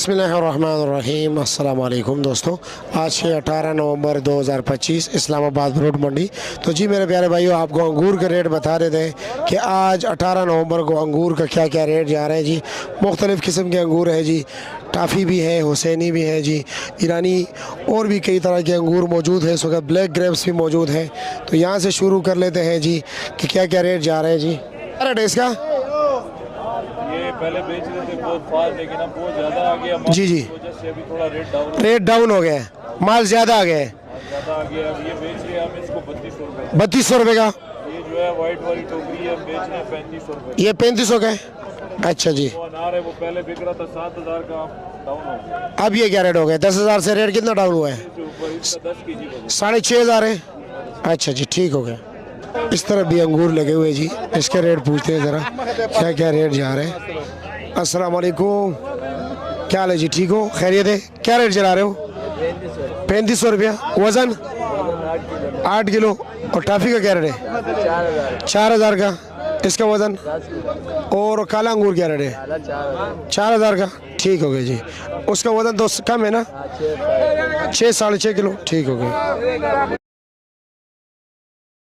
बिस्मिल्लाहिर्रहमानिर्रहीम। अस्सलाम वालेकुम दोस्तों, आज है 18 नवंबर 2025, इस्लामाबाद फ्रूट मंडी। तो जी मेरे प्यारे भाइयों, आपको अंगूर के रेट बता रहे थे कि आज 18 नवंबर को अंगूर का क्या क्या रेट जा रहे हैं जी। मुख्तलिफ़ किस्म के अंगूर है जी, टाफ़ी भी है, हुसैनी भी है जी, ईरानी और भी कई तरह के अंगूर मौजूद है। इस वक्त ब्लैक ग्रेप्स भी मौजूद है। तो यहाँ से शुरू कर लेते हैं जी कि क्या क्या रेट जा रहे हैं जी। क्या रेट है इसका? ये पहले बेच रहे थे बहुत फास्ट, लेकिन अब बहुत ज़्यादा आ गया जी जी, वजह से अभी थोड़ा रेट डाउन हो गया है, माल ज़्यादा आ गया है। ज़्यादा आ गया। अब ये बेच रहे हैं हम इसको 3200 रुपये। 3200 रुपये का ये जो है वाइट वाली टोकरी है, बेच रहे हैं 3500 रुपये। ये 3500 का है। अच्छा जी, वो अनार है, वो पहले बिक रहा था 7000 का, डाउन हो गया। अब ये क्या रेट हो गया? 10,000 से रेट कितना डाउन हुआ है? इसके ऊपर इसका 10 kg हो गया। 6,500 है। अच्छा जी, ठीक हो गया। इस तरफ भी अंगूर लगे हुए जी, इसके रेट पूछते हैं ज़रा क्या क्या रेट जा रहे हैं। अस्सलाम वालेकुम, क्या हाल है जी? ठीक हो, खैरियत है? क्या रेट चला रहे हो? 3500 रुपया। वज़न 8 किलो। और टाफ़ी का क्या रेट है? 4,000 का। इसका वज़न? और काला अंगूर क्या रेट है? 4,000 का। ठीक हो गया जी। उसका वज़न तो कम है ना? 6 साढ़े 6 किलो। ठीक हो गया।